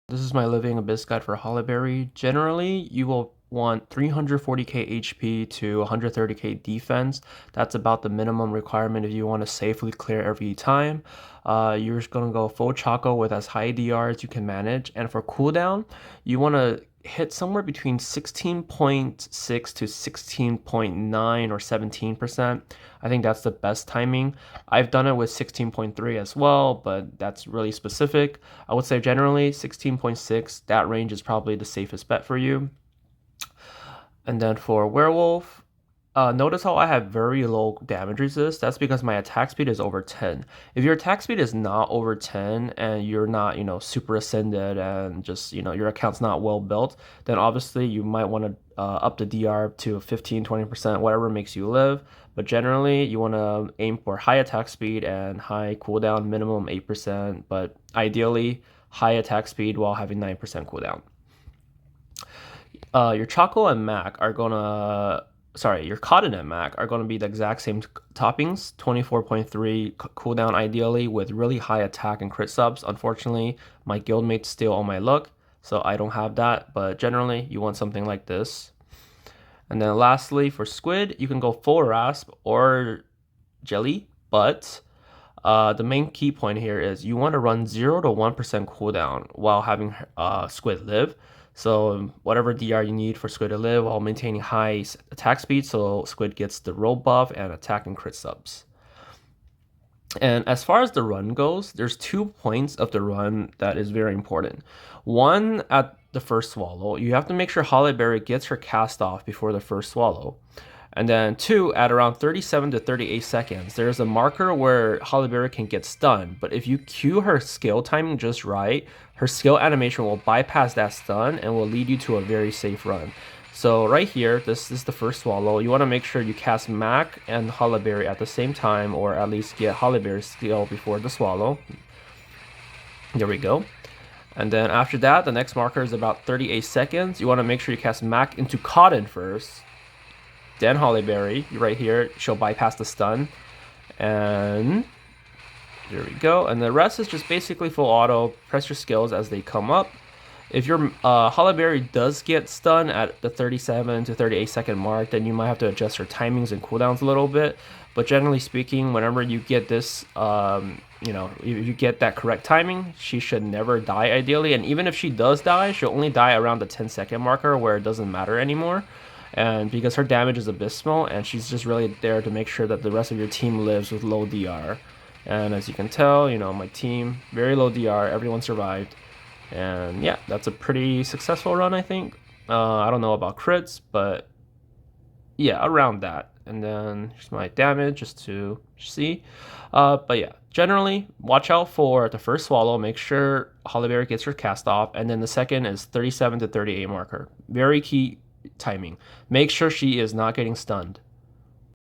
This is my Living Abyss guide for Hollyberry. Generally, you will want 340k HP to 130k defense. That's about the minimum requirement if you want to safely clear every time. You're just going to go full Choco with as high DR as you can manage. And for cooldown, you want to hit somewhere between 16.6 to 16.9 or 17%. I think that's the best timing. I've done it with 16.3 as well, but that's really specific. I would say generally 16.6, that range is probably the safest bet for you. And then for Werewolf, notice how I have very low damage resist. That's because my attack speed is over 10. If your attack speed is not over 10 and you're not, super ascended and just, your account's not well built, then obviously you might want to up the DR to 15, 20%, whatever makes you live. But generally, you want to aim for high attack speed and high cooldown, minimum 8%, but ideally high attack speed while having 9% cooldown. Your Choco and Mac are gonna, sorry, your Cotton and Mac are gonna be the exact same toppings, 24.3 cooldown ideally with really high attack and crit subs. Unfortunately, my guildmates steal all my luck, so I don't have that, but generally you want something like this. And then lastly, for Squid, you can go full Rasp or Jelly, but the main key point here is you want to run 0 to 1% cooldown while having Squid live. So whatever DR you need for Squid to live while maintaining high attack speed, so Squid gets the roll buff and attack and crit subs. And as far as the run goes, there's 2 points of the run that is very important. One, at the first swallow, you have to make sure Hollyberry gets her cast off before the first swallow. And then 2, at around 37 to 38 seconds, there's a marker where Hollyberry can get stunned. But if you cue her skill timing just right, her skill animation will bypass that stun and will lead you to a very safe run. So right here, this is the first swallow. You want to make sure you cast Mac and Hollyberry at the same time, or at least get Hollyberry's skill before the swallow. There we go. And then after that, the next marker is about 38 seconds. You want to make sure you cast Mac into Cotton first. Then Hollyberry, right here, she'll bypass the stun. And there we go. And the rest is just basically full auto. Press your skills as they come up. If your Hollyberry does get stunned at the 37 to 38 second mark, then you might have to adjust your timings and cooldowns a little bit. But generally speaking, whenever you get this, if you get that correct timing, she should never die ideally. And even if she does die, she'll only die around the 10-second marker where it doesn't matter anymore. And because her damage is abysmal, and she's just really there to make sure that the rest of your team lives with low DR. And as you can tell, my team, very low DR, everyone survived. And yeah, that's a pretty successful run, I think. I don't know about crits, but yeah, around that. And then here's my damage just to see. But yeah, generally, watch out for the first swallow. Make sure Hollyberry gets her cast off. And then the second is 37 to 38 marker. Very key timing. Make sure she is not getting stunned.